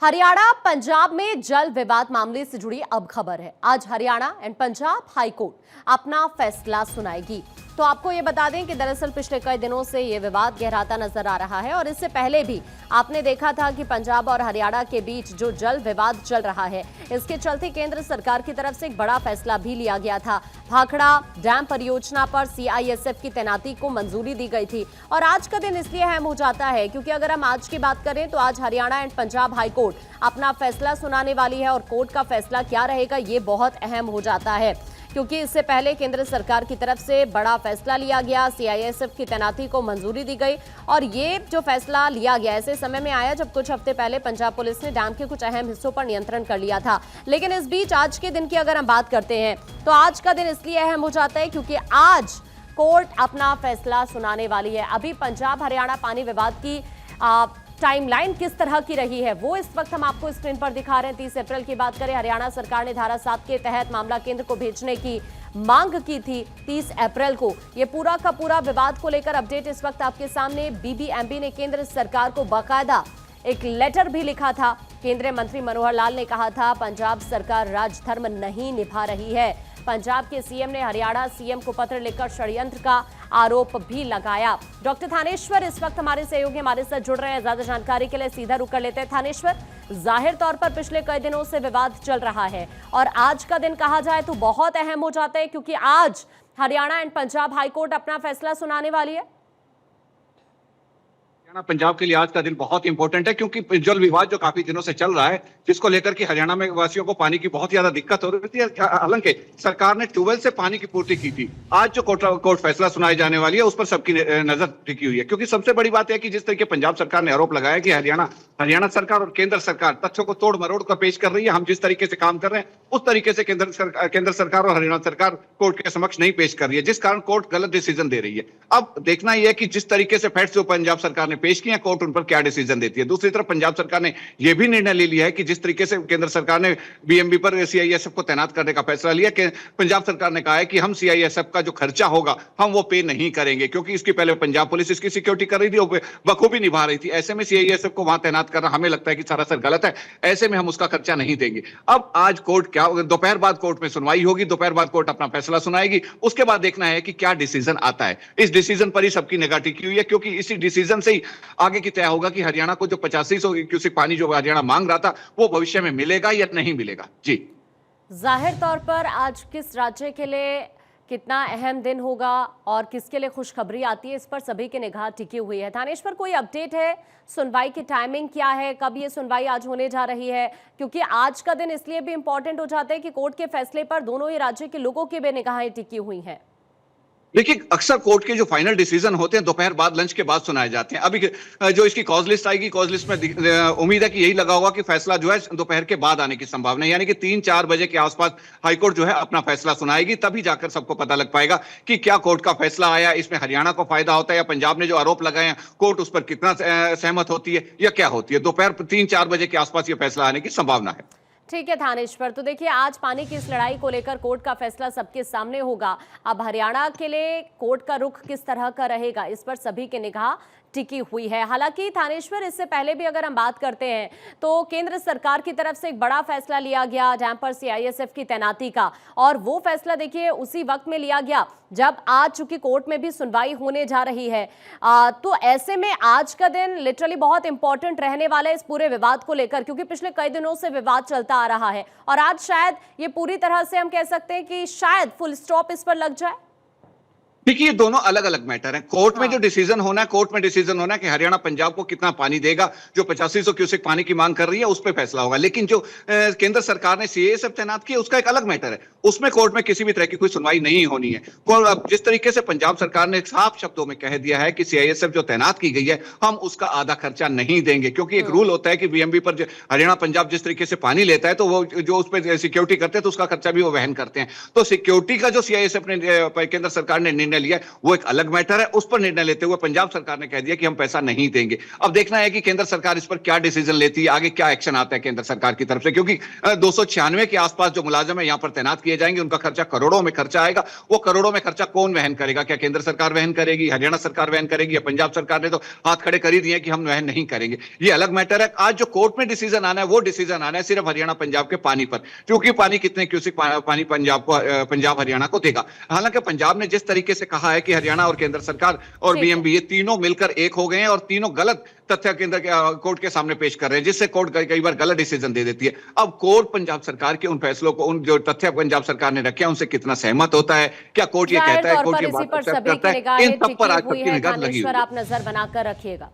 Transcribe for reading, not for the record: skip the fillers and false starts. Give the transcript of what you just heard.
हरियाणा पंजाब में जल विवाद मामले से जुड़ी अब खबर है। आज Haryana and Punjab high court अपना फैसला सुनाएगी। तो आपको ये बता दें कि दरअसल पिछले कई दिनों से ये विवाद गहराता नजर आ रहा है और इससे पहले भी आपने देखा था कि पंजाब और हरियाणा के बीच जो जल विवाद चल रहा है, इसके चलते केंद्र सरकार की तरफ से एक बड़ा फैसला भी लिया गया था। भाखड़ा डैम परियोजना पर सीआईएसएफ की तैनाती को मंजूरी दी गई थी और आज का दिन इसलिए अहम हो जाता है क्योंकि अगर हम आज की बात करें तो आज Haryana and Punjab high court अपना फैसला सुनाने वाली है और कोर्ट का फैसला क्या रहेगा ये बहुत अहम हो जाता है क्योंकि इससे पहले केंद्र सरकार की तरफ से बड़ा फैसला लिया गया, सीआईएसएफ की तैनाती को मंजूरी दी गई और ये जो फैसला लिया गया ऐसे समय में आया जब कुछ हफ्ते पहले पंजाब पुलिस ने डैम के कुछ अहम हिस्सों पर नियंत्रण कर लिया था। लेकिन इस बीच आज के दिन की अगर हम बात करते हैं तो आज का दिन इसलिए अहम हो जाता है क्योंकि आज कोर्ट अपना फैसला सुनाने वाली है। अभी पंजाब हरियाणा पानी विवाद की टाइमलाइन किस तरह की रही है वो इस वक्त हम आपको स्क्रीन पर दिखा रहे हैं। 30 अप्रैल की बात करें, हरियाणा सरकार ने धारा 7 के तहत मामला केंद्र को भेजने की मांग की थी 30 अप्रैल को। ये पूरा का पूरा विवाद को लेकर अपडेट इस वक्त आपके सामने। बीबीएमबी ने केंद्र सरकार को बाकायदा एक लेटर भी लिखा था। केंद्रीय मंत्री मनोहर लाल ने कहा था पंजाब सरकार राजधर्म नहीं निभा रही है। पंजाब के सीएम ने हरियाणा सीएम को पत्र लिखकर षड्यंत्र का आरोप भी लगाया। डॉक्टर थानेश्वर इस वक्त हमारे सहयोगी हमारे साथ जुड़ रहे हैं। ज्यादा जानकारी के लिए सीधा रुक कर लेते हैं। थानेश्वर, जाहिर तौर पर पिछले कई दिनों से विवाद चल रहा है और आज का दिन कहा जाए तो बहुत अहम हो जाता है क्योंकि आज हरियाणा एंड पंजाब हाईकोर्ट अपना फैसला सुनाने वाली है। पंजाब के लिए आज का दिन बहुत इंपॉर्टेंट है क्योंकि जल विवाद जो काफी दिनों से चल रहा है जिसको लेकर कि हरियाणा में वासियों को पानी की बहुत ज्यादा दिक्कत हो रही थी। हालांकि सरकार ने ट्यूबवेल से पानी की पूर्ति की थी। आज जो कोर्ट फैसला सुनाई जाने वाली है उस पर सबकी नजर टिकी हुई है क्योंकि सबसे बड़ी बात है कि जिस तरीके पंजाब सरकार ने आरोप लगाया कि हरियाणा सरकार और केंद्र सरकार तथ्यों को तोड़ मरोड़ कर पेश कर रही है। हम जिस तरीके से काम कर रहे हैं उस तरीके से केंद्र सरकार और हरियाणा सरकार कोर्ट के समक्ष नहीं पेश कर रही है, जिस कारण कोर्ट गलत डिसीजन दे रही है। अब देखना यह है कि जिस तरीके से फैक्ट्स जो पंजाब सरकार ने पेश किए कोर्ट उन पर क्या डिसीजन देती है। दूसरी तरफ पंजाब सरकार ने यह भी निर्णय ले लिया है कि जिस तरीके से केंद्र सरकार ने बीएमबी पर सीआईएसएफ को तैनात करने का फैसला लिया कि पंजाब सरकार ने कहा है कि हम सीआईएसएफ का जो खर्चा होगा हम वो पे नहीं करेंगे क्योंकि इसके पहले पंजाब पुलिस इसकी सिक्योरिटी कर रही थी, बखूबी निभा रही थी। ऐसे में सीआईएसएफ को वहां तैनात करना हमें लगता है कि सरासर गलत है। ऐसे में हम उसका खर्चा नहीं देंगे। अब आज कोर्ट क्या दोपहर बाद कोर्ट में सुनवाई होगी, दोपहर बाद कोर्ट अपना फैसला सुनाएगी। उसके बाद देखना है कि क्या डिसीजन आता है। इस डिसीजन पर ही सबकी निगाह टिकी हुई है क्योंकि इसी डिसीजन से ही आगे की तय होगा कि हरियाणा को जो 8500 क्यूसेक पानी जो हरियाणा मांग रहा था वो भविष्य में मिलेगा या नहीं मिलेगा। जी, जाहिर तौर पर आज किस राज्य के लिए कितना अहम दिन होगा और किसके लिए खुशखबरी आती है इस पर सभी की निगाह टिकी हुई है। थानेश्वर, कोई अपडेट है? सुनवाई की टाइमिंग क्या है? कब ये सुनवाई आज होने जा रही है? क्योंकि आज का दिन इसलिए भी इंपॉर्टेंट हो जाता है कि कोर्ट के फैसले पर दोनों ही राज्य के लोगों की भी निगाहें टिकी हुई हैं। देखिए, अक्सर कोर्ट के जो फाइनल डिसीजन होते हैं दोपहर बाद लंच के बाद सुनाए जाते हैं। अभी जो इसकी कॉज लिस्ट आएगी, कॉज लिस्ट में उम्मीद है कि यही लगा होगा कि फैसला जो है दोपहर के बाद आने की संभावना है, यानी कि 3-4 बजे के आसपास हाईकोर्ट जो है अपना फैसला सुनाएगी। तभी जाकर सबको पता लग पाएगा कि क्या कोर्ट का फैसला आया, इसमें हरियाणा को फायदा होता है या पंजाब ने जो आरोप लगाए हैं कोर्ट उस पर कितना सहमत होती है या क्या होती है। दोपहर 3-4 बजे के आसपास ये फैसला आने की संभावना है। ठीक है थानेश्वर, तो देखिए आज पानी की इस लड़ाई को लेकर कोर्ट का फैसला सबके सामने होगा। अब हरियाणा के लिए कोर्ट का रुख किस तरह का रहेगा इस पर सभी की निगाह टिकी हुई है। हालांकि थानेश्वर, इससे पहले भी अगर हम बात करते हैं तो केंद्र सरकार की तरफ से एक बड़ा फैसला लिया गया डैम पर सीआईएसएफ की तैनाती का और वो फैसला देखिए उसी वक्त में लिया गया जब आज चूंकि कोर्ट में भी सुनवाई होने जा रही है। तो ऐसे में आज का दिन लिटरली बहुत इंपॉर्टेंट रहने वाला है इस पूरे विवाद को लेकर क्योंकि पिछले कई दिनों से विवाद चलता आ रहा है और आज शायद ये पूरी तरह से हम कह सकते हैं कि शायद फुल स्टॉप इस पर लग जाए। देखिए, ये दोनों अलग अलग मैटर हैं। कोर्ट में जो डिसीजन होना है, कोर्ट में डिसीजन होना है कि हरियाणा पंजाब को कितना पानी देगा। जो 8500 क्यूसेक पानी की मांग कर रही है उस पर फैसला होगा। लेकिन जो केंद्र सरकार ने सीआईएसएफ तैनात किया उसका एक अलग मैटर है, उसमें कोर्ट में किसी भी तरह की कोई सुनवाई नहीं होनी है। जिस तरीके से पंजाब सरकार ने साफ शब्दों में कह दिया है कि सीआईएसएफ जो तैनात की गई है हम उसका आधा खर्चा नहीं देंगे क्योंकि एक रूल होता है कि बीएमबी पर हरियाणा पंजाब जिस तरीके से पानी लेता है तो वो जो उस पर सिक्योरिटी करते हैं तो उसका खर्चा भी वो वहन करते हैं। तो सिक्योरिटी का जो सीआईएसएफ ने केंद्र सरकार ने निर्णय लिया है वो एक अलग मैटर है। उस पर निर्णय लेते हुए पंजाब सरकार ने कह दिया कि हम पैसा नहीं देंगे। अब देखना है कि केंद्र सरकार इस पर क्या डिसीजन लेती है, आगे क्या एक्शन आता है केंद्र सरकार की तरफ से, क्योंकि 296 के आसपास जो मुलाजिम है यहां पर तैनात किए जाएंगे, उनका खर्चा करोड़ों में खर्चा आएगा। वो करोड़ों में खर्चा कौन वहन करेगा? क्या केंद्र सरकार वहन करेगी, हरियाणा सरकार वहन करेगी, या पंजाब सरकार ने तो हाथ खड़े कर ही दिए कि हम वहन नहीं करेंगे। ये अलग मैटर है। आज जो कोर्ट में डिसीजन आना है वो डिसीजन आना है सिर्फ हरियाणा पंजाब के पानी पर, क्योंकि पानी कितने क्यूसेक पानी पंजाब हरियाणा को देगा। हालांकि पंजाब ने जिस तरीके से कहा है कि हरियाणा और केंद्र सरकार और ठीक है। बीएमबी ये तीनों मिलकर एक हो गए हैं और तीनों गलत तथ्य केंद्र कोर्ट के सामने पेश कर रहे हैं, जिससे कोर्ट कई बार गलत डिसीजन दे देती है। अब कोर्ट पंजाब सरकार के उन फैसलों को, उन जो तथ्य पंजाब सरकार ने रखे हैं उनसे कितना सहमत होता है, क्या कोर्ट ये जाहिर कहता है, तौर कोर्ट पर ये इसी बात पर एक्सेप्ट सभी करता की है, निगाहें इन सब पर टिकी आज हुई सबकी है। निगाह लगी हुई कामेश्वर, है। आप नजर बनाकर रखिएगा।